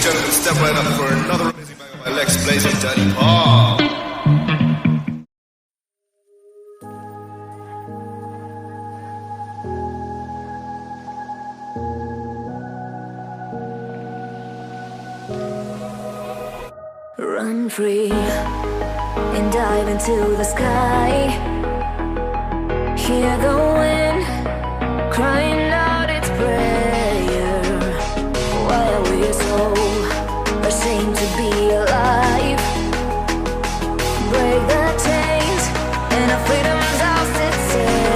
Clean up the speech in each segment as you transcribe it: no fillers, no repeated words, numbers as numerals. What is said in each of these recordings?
gentlemen, step right up for another amazing bang of my legs blazing Daddy Paul. Run free and dive into the sky. Hear the wind crying out its prayer. Why are we so ashamed to be alive? Break the chains and our freedom's ours to take.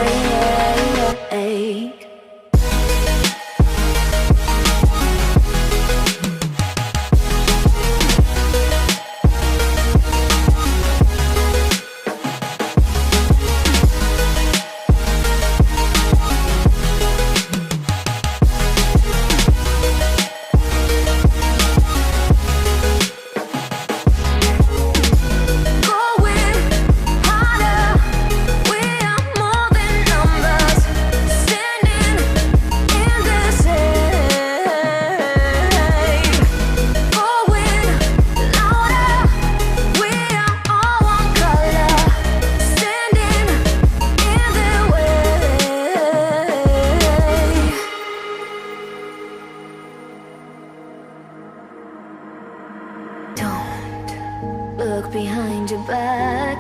Look behind your back.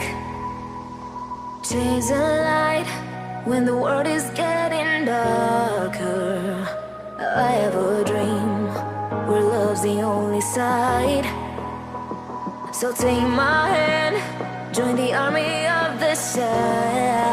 Chase a light when the world is getting darker. I have a dream where love's the only side. So take my hand, join the army of the shadows.